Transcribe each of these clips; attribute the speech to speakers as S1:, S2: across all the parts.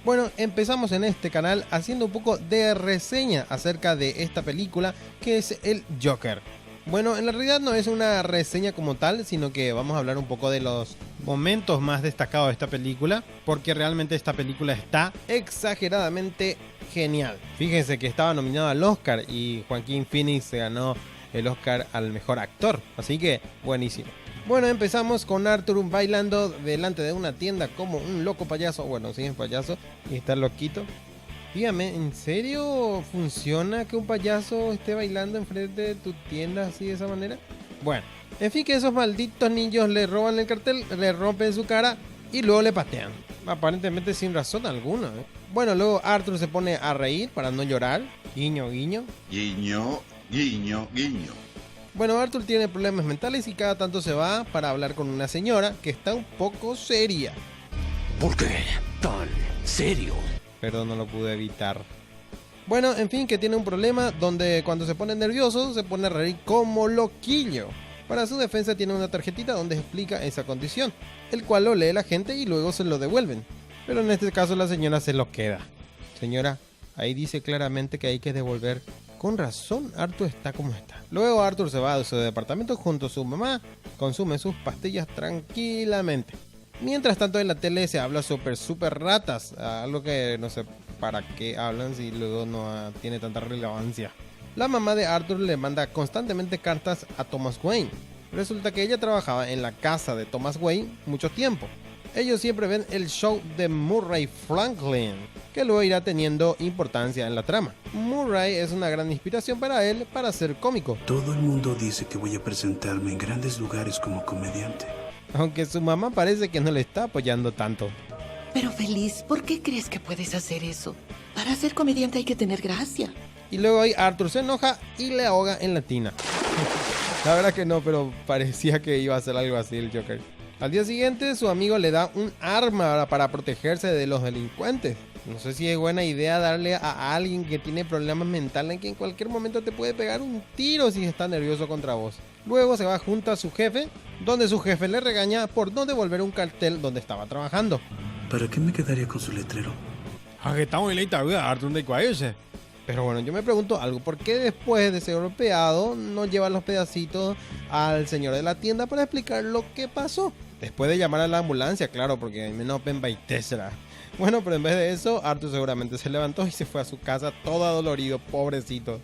S1: Bueno, empezamos en este canal haciendo un poco de reseña acerca de esta película que es el Joker. Bueno, en la realidad no es una reseña como tal, sino que vamos a hablar un poco de los momentos más destacados de esta película, porque realmente esta película está exageradamente genial. Fíjense que estaba nominado al Oscar y Joaquín Phoenix se ganó el Oscar al mejor actor, así que buenísimo. Bueno, empezamos con Arthur bailando delante de una tienda como un loco payaso. Bueno, sí es payaso y está loquito. Dígame, ¿en serio funciona que un payaso esté bailando enfrente de tu tienda así de esa manera? Bueno, en fin, que esos malditos niños le roban el cartel, le rompen su cara y luego le patean. Aparentemente sin razón alguna, ¿eh? Bueno, luego Arthur se pone a reír para no llorar. Guiño, guiño.
S2: Guiño, guiño, guiño.
S1: Bueno, Arthur tiene problemas mentales y cada tanto se va para hablar con una señora que está un poco seria.
S3: ¿Por qué tan serio?
S1: Perdón, no lo pude evitar. Bueno, en fin, que tiene un problema donde cuando se pone nervioso se pone a reír como loquillo. Para su defensa tiene una tarjetita donde explica esa condición, el cual lo lee la gente y luego se lo devuelven. Pero en este caso la señora se lo queda. Señora, ahí dice claramente que hay que devolver. Con razón, Arthur está como está. Luego Arthur se va a su departamento junto a su mamá, consume sus pastillas tranquilamente. Mientras tanto en la tele se habla sobre super ratas, algo que no sé para qué hablan si luego no tiene tanta relevancia. La mamá de Arthur le manda constantemente cartas a Thomas Wayne. Resulta que ella trabajaba en la casa de Thomas Wayne mucho tiempo. Ellos siempre ven el show de Murray Franklin, que luego irá teniendo importancia en la trama. Murray es una gran inspiración para él para ser cómico.
S4: Todo el mundo dice que voy a presentarme en grandes lugares como comediante.
S1: Aunque su mamá parece que no le está apoyando tanto.
S5: Pero Feliz, ¿por qué crees que puedes hacer eso? Para ser comediante hay que tener gracia.
S1: Y luego ahí Arthur se enoja y le ahoga en la tina. La verdad que no, pero parecía que iba a hacer algo así el Joker. Al día siguiente su amigo le da un arma para protegerse de los delincuentes. No sé si es buena idea darle a alguien que tiene problemas mentales que en cualquier momento te puede pegar un tiro si está nervioso contra vos. Luego se va junto a su jefe, donde su jefe le regaña por no devolver un cartel donde estaba trabajando.
S4: ¿Para qué me quedaría con su letrero?
S1: Pero bueno, yo me pregunto algo, ¿por qué después de ser golpeado no lleva los pedacitos al señor de la tienda para explicar lo que pasó? Después de llamar a la ambulancia, claro, porque menos será. Bueno, pero en vez de eso, Arthur seguramente se levantó y se fue a su casa todo adolorido, pobrecito.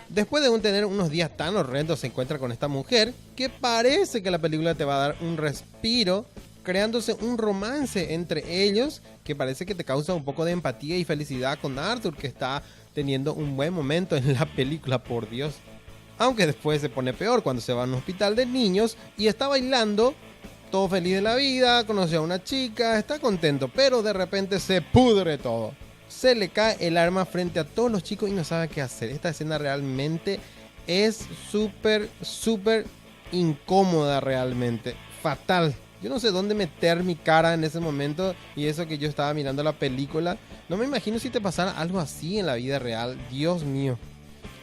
S1: Después de tener unos días tan horrendos, se encuentra con esta mujer que parece que la película te va a dar un respiro, creándose un romance entre ellos que parece que te causa un poco de empatía y felicidad con Arthur, que está teniendo un buen momento en la película, por Dios. Aunque después se pone peor cuando se va a un hospital de niños y está bailando, todo feliz de la vida, conoce a una chica, está contento, pero de repente se pudre todo. Se le cae el arma frente a todos los chicos y no sabe qué hacer. Esta escena realmente es súper incómoda, realmente fatal. Yo no sé dónde meter mi cara en ese momento, y eso que yo estaba mirando la película. No me imagino si te pasara algo así en la vida real. Dios mío.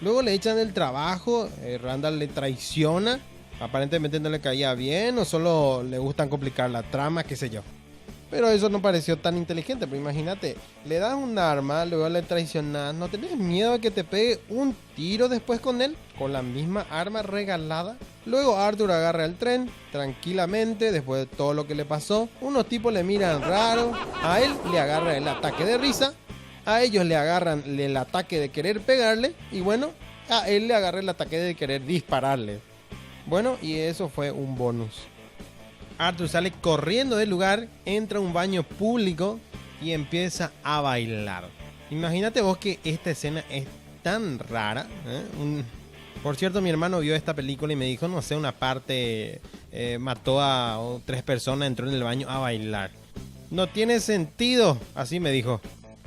S1: Luego le echan del trabajo, Randall le traiciona. Aparentemente no le caía bien o solo le gustan complicar la trama, qué sé yo. Pero eso no pareció tan inteligente, pero imagínate, le das un arma, luego le traicionas, ¿no tenés miedo a que te pegue un tiro después con él? Con la misma arma regalada. Luego Arthur agarra el tren tranquilamente después de todo lo que le pasó. Unos tipos le miran raro, a él le agarra el ataque de risa, a ellos le agarran el ataque de querer pegarle y bueno, a él le agarra el ataque de querer dispararle. Bueno, y eso fue un bonus. Arthur sale corriendo del lugar, entra a un baño público y empieza a bailar. Imagínate vos que esta escena es tan rara, ¿eh? Por cierto, mi hermano vio esta película y me dijo, no sé, una parte mató a 3 personas, entró en el baño a bailar. No tiene sentido, así me dijo.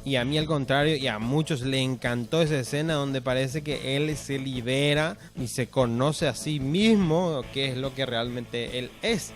S1: Y a mí al contrario, y a muchos le encantó esa escena donde parece que él se libera y se conoce a sí mismo, que es lo que realmente él es.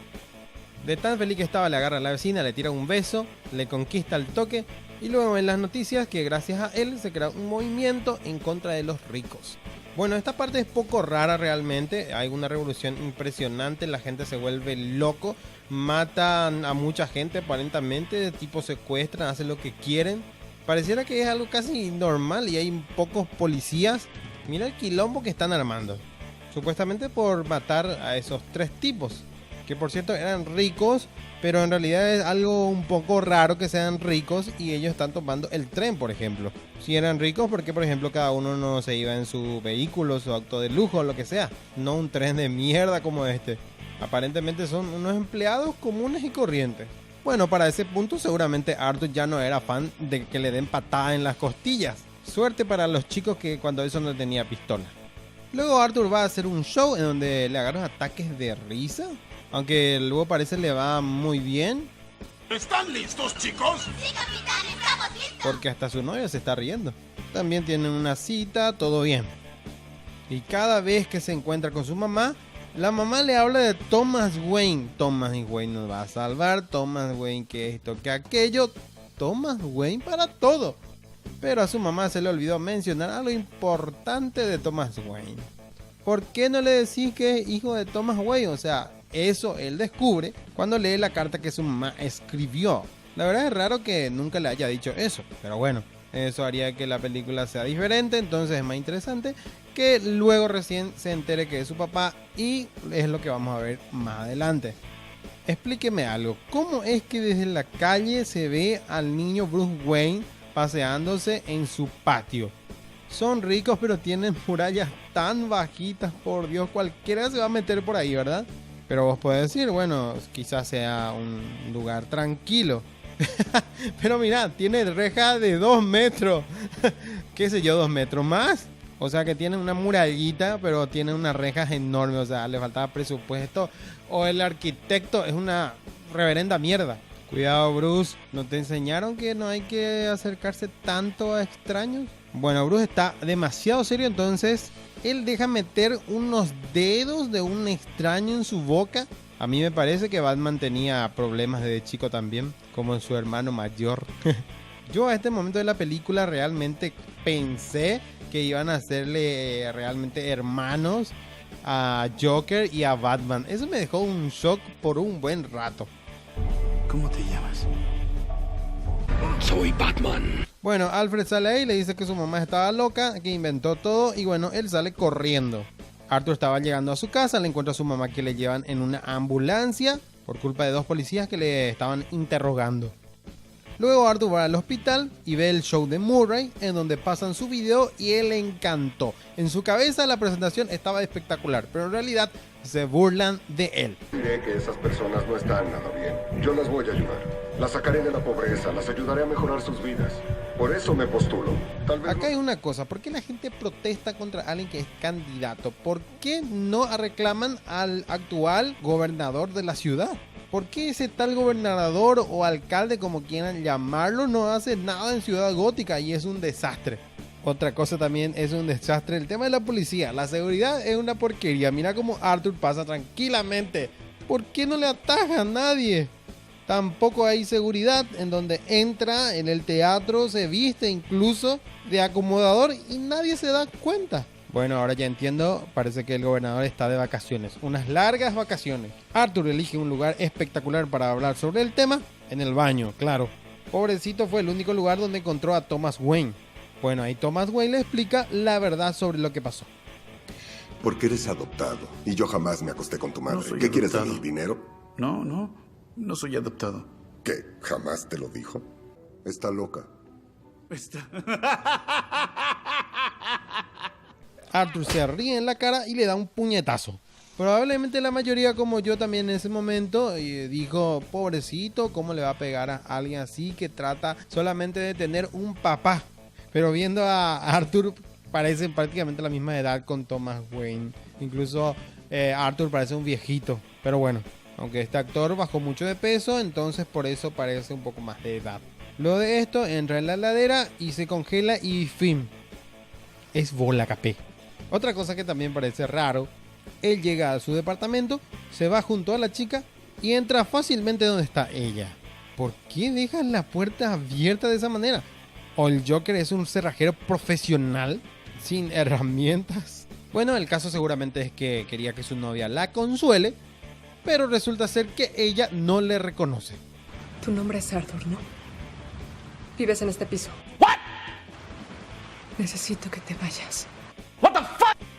S1: De tan feliz que estaba, le agarra a la vecina, le tira un beso, le conquista el toque y luego en las noticias que gracias a él se crea un movimiento en contra de los ricos. Bueno, esta parte es poco rara realmente, hay una revolución impresionante, la gente se vuelve loco, matan a mucha gente aparentemente, tipo secuestran, hacen lo que quieren. Pareciera que es algo casi normal y hay pocos policías. Mira el quilombo que están armando. Supuestamente por matar a esos 3 tipos, que por cierto eran ricos, pero en realidad es algo un poco raro que sean ricos y ellos están tomando el tren, por ejemplo. Si eran ricos, porque por ejemplo cada uno no se iba en su vehículo, su auto de lujo, lo que sea, no un tren de mierda como este. Aparentemente son unos empleados comunes y corrientes. Bueno, para ese punto seguramente Arthur ya no era fan de que le den patada en las costillas. Suerte para los chicos que cuando eso no tenía pistola. Luego Arthur va a hacer un show en donde le agarran ataques de risa, aunque luego parece le va muy bien.
S6: ¿Están listos, chicos?
S7: Sí, capitán, estamos listos.
S1: Porque hasta su novia se está riendo. También tienen una cita, todo bien. Y cada vez que se encuentra con su mamá, la mamá le habla de Thomas Wayne. Thomas Wayne nos va a salvar, Thomas Wayne que esto, que aquello. Thomas Wayne para todo. Pero a su mamá se le olvidó mencionar algo importante de Thomas Wayne. ¿Por qué no le decís que es hijo de Thomas Wayne? O sea, eso él descubre cuando lee la carta que su mamá escribió. La verdad es raro que nunca le haya dicho eso, pero bueno, eso haría que la película sea diferente, entonces es más interesante que luego recién se entere que es su papá y es lo que vamos a ver más adelante. Explíqueme algo, ¿cómo es que desde la calle se ve al niño Bruce Wayne paseándose en su patio? Son ricos pero tienen murallas tan bajitas, por Dios, cualquiera se va a meter por ahí, ¿verdad? Pero vos podés decir, bueno, quizás sea un lugar tranquilo. Pero mira, tiene reja de 2 metros. ¿Qué sé yo, 2 metros más? O sea que tiene una murallita, pero tiene unas rejas enormes. O sea, le faltaba presupuesto. O el arquitecto es una reverenda mierda. Cuidado, Bruce. ¿No te enseñaron que no hay que acercarse tanto a extraños? Bueno, Bruce está demasiado serio, entonces él deja meter unos dedos de un extraño en su boca. A mí me parece que Batman tenía problemas desde chico también, como en su hermano mayor. Yo a este momento de la película realmente pensé que iban a hacerle realmente hermanos a Joker y a Batman. Eso me dejó un shock por un buen rato.
S4: ¿Cómo te llamas?
S3: Soy Batman.
S1: Bueno, Alfred sale ahí y le dice que su mamá estaba loca, que inventó todo y bueno, él sale corriendo. Arthur estaba llegando a su casa, le encuentra a su mamá que le llevan en una ambulancia por culpa de 2 policías que le estaban interrogando. Luego Arthur va al hospital y ve el show de Murray en donde pasan su video y él le encantó. En su cabeza la presentación estaba espectacular, pero en realidad se burlan de él.
S8: Diré que esas personas no están nada bien. Yo las voy a ayudar. Las sacaré de la pobreza, las ayudaré a mejorar sus vidas. Por eso me postulo. Tal vez
S1: Acá hay una cosa, ¿por qué la gente protesta contra alguien que es candidato? ¿Por qué no reclaman al actual gobernador de la ciudad? ¿Por qué ese tal gobernador o alcalde, como quieran llamarlo, no hace nada en Ciudad Gótica y es un desastre? Otra cosa también es un desastre, el tema de la policía. La seguridad es una porquería. Mira cómo Arthur pasa tranquilamente. ¿Por qué no le ataja a nadie? Tampoco hay seguridad en donde entra en el teatro, se viste incluso de acomodador y nadie se da cuenta. Bueno, ahora ya entiendo, parece que el gobernador está de vacaciones, unas largas vacaciones. Arthur elige un lugar espectacular para hablar sobre el tema, en el baño, claro. Pobrecito, fue el único lugar donde encontró a Thomas Wayne. Bueno, ahí Thomas Wayne le explica la verdad sobre lo que pasó.
S8: Porque eres adoptado y yo jamás me acosté con tu madre.
S4: No soy
S8: ¿Qué quieres de
S4: adoptado.
S8: mí? ¿Dinero?
S4: No soy adoptado.
S8: ¿Qué? ¿Jamás te lo dijo? Está loca.
S1: Arthur se ríe en la cara y le da un puñetazo. Probablemente la mayoría, como yo también en ese momento, dijo, pobrecito, ¿cómo le va a pegar a alguien así que trata solamente de tener un papá? Pero viendo a Arthur, parecen prácticamente la misma edad con Thomas Wayne. Incluso Arthur parece un viejito. Pero bueno, aunque este actor bajó mucho de peso, entonces por eso parece un poco más de edad. Luego de esto, entra en la heladera y se congela y fin. Es bola capé. Otra cosa que también parece raro, él llega a su departamento, se va junto a la chica y entra fácilmente donde está ella. ¿Por qué dejan la puerta abierta de esa manera? ¿O el Joker es un cerrajero profesional sin herramientas? Bueno, el caso seguramente es que quería que su novia la consuele pero resulta ser que ella no le reconoce.
S9: Tu nombre es Arthur, ¿no? Vives en este piso. Necesito que te vayas.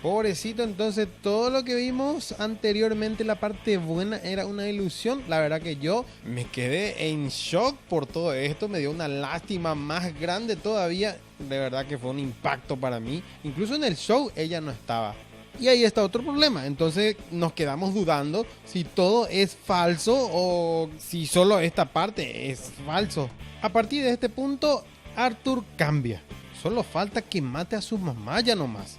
S1: Pobrecito, entonces todo lo que vimos anteriormente, la parte buena, era una ilusión. La verdad que yo me quedé en shock por todo esto, me dio una lástima más grande todavía. De verdad que fue un impacto para mí. Incluso en el show ella no estaba. Y ahí está otro problema. Entonces nos quedamos dudando si todo es falso o si solo esta parte es falso. A partir de este punto, Arthur cambia. Solo falta que mate a su mamá ya nomás.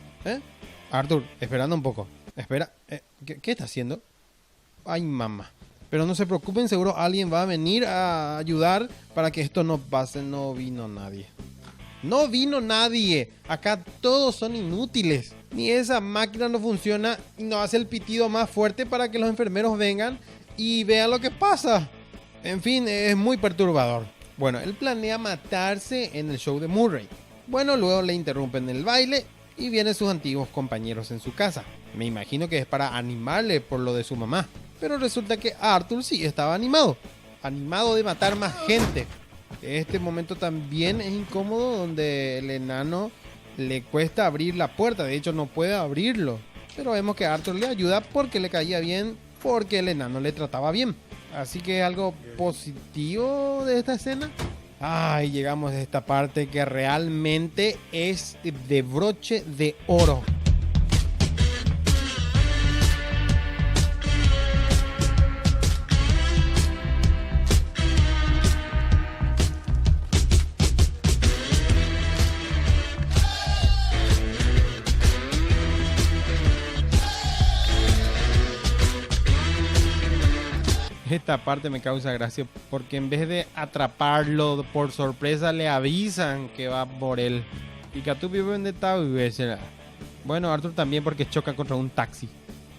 S1: Arthur, esperando un poco. Espera, ¿qué está haciendo? Ay, mamá. Pero no se preocupen, seguro alguien va a venir a ayudar para que esto no pase. No vino nadie. No vino nadie. Acá todos son inútiles. Ni esa máquina no funciona y no hace el pitido más fuerte para que los enfermeros vengan y vean lo que pasa. En fin, es muy perturbador. Bueno, él planea matarse en el show de Murray. Bueno, luego le interrumpen el baile y vienen sus antiguos compañeros en su casa. Me imagino que es para animarle por lo de su mamá. Pero resulta que Arthur sí estaba animado. Animado de matar más gente. Este momento también es incómodo, donde el enano le cuesta abrir la puerta. De hecho, no puede abrirlo. Pero vemos que Arthur le ayuda porque le caía bien, porque el enano le trataba bien. Así que algo positivo de esta escena. Ay, llegamos a esta parte que realmente es de broche de oro. Esta parte me causa gracia porque en vez de atraparlo por sorpresa le avisan que va por él. Y Catupi vendetta. Bueno, Arthur también, porque choca contra un taxi.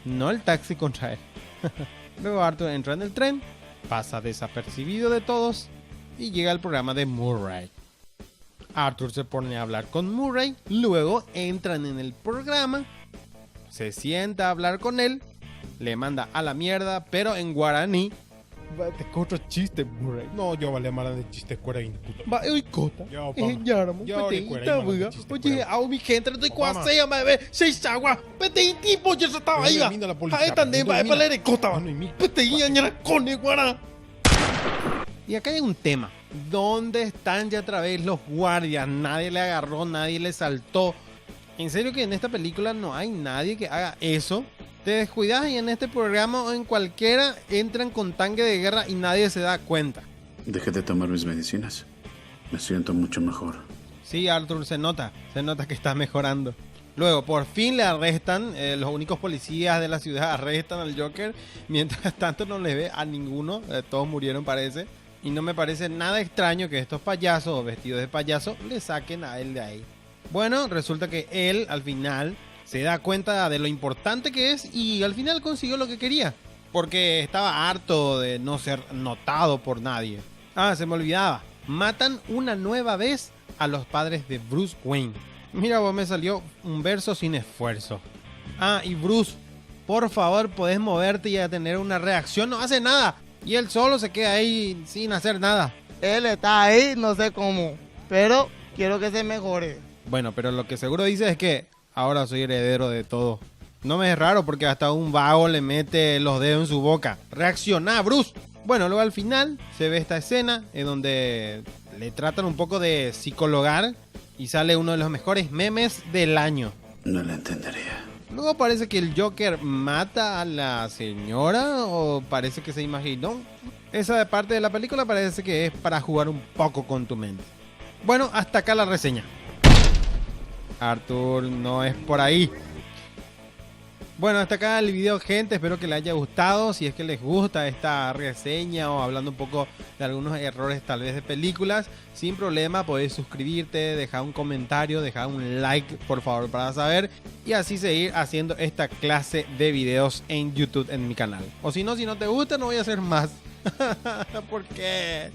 S1: No el taxi contra él. Luego Arthur entra en el tren, pasa desapercibido de todos y llega al programa de Murray. Arthur se pone a hablar con Murray, luego entran en el programa, se sienta a hablar con él, le manda a la mierda, pero en guaraní. Te otro chiste, Murray.
S10: No, yo vale mala de chiste cuera y puta.
S1: Va, hoy cota.
S10: Yo,
S1: oye, a mi gente, no estoy quase ya me ve, seis agua. Pete tipo, yo estaba ahí. Ahí también va, para leer cota. Pete y añara con guara. Y acá hay un tema. ¿Dónde están ya otra vez los guardias? Nadie le agarró, nadie le saltó. En serio que en esta película no hay nadie que haga eso. Te descuidas y en este programa o en cualquiera entran con tanque de guerra y nadie se da cuenta.
S4: Dejé de tomar mis medicinas. Me siento mucho mejor.
S1: Sí, Arthur, se nota que está mejorando. Luego, por fin le arrestan, los únicos policías de la ciudad arrestan al Joker. Mientras tanto no le ve a ninguno, todos murieron parece. Y no me parece nada extraño que estos payasos vestidos de payaso le saquen a él de ahí. Bueno, resulta que él al final se da cuenta de lo importante que es y al final consiguió lo que quería. Porque estaba harto de no ser notado por nadie. Ah, se me olvidaba. Matan una nueva vez a los padres de Bruce Wayne. Mira, vos, me salió un verso sin esfuerzo. Ah, y Bruce, por favor, podés moverte y a tener una reacción. No hace nada. Y él solo se queda ahí sin hacer nada.
S11: Él está ahí, no sé cómo, pero quiero que se mejore.
S1: Bueno, pero lo que seguro dice es que ahora soy heredero de todo. No me es raro porque hasta un vago le mete los dedos en su boca. ¡Reacciona, Bruce! Bueno, luego al final se ve esta escena en donde le tratan un poco de psicologar y sale uno de los mejores memes del año.
S4: No lo entendería.
S1: Luego parece que el Joker mata a la señora o parece que se imaginó. Esa parte de la película parece que es para jugar un poco con tu mente. Bueno, hasta acá la reseña. Arthur, no es por ahí. Bueno, hasta acá el video, gente. Espero que les haya gustado. Si es que les gusta esta reseña o hablando un poco de algunos errores tal vez de películas, sin problema podés suscribirte, dejar un comentario, dejar un like por favor para saber, y así seguir haciendo esta clase de videos en YouTube en mi canal. O si no te gusta, no voy a hacer más. ¿Por qué?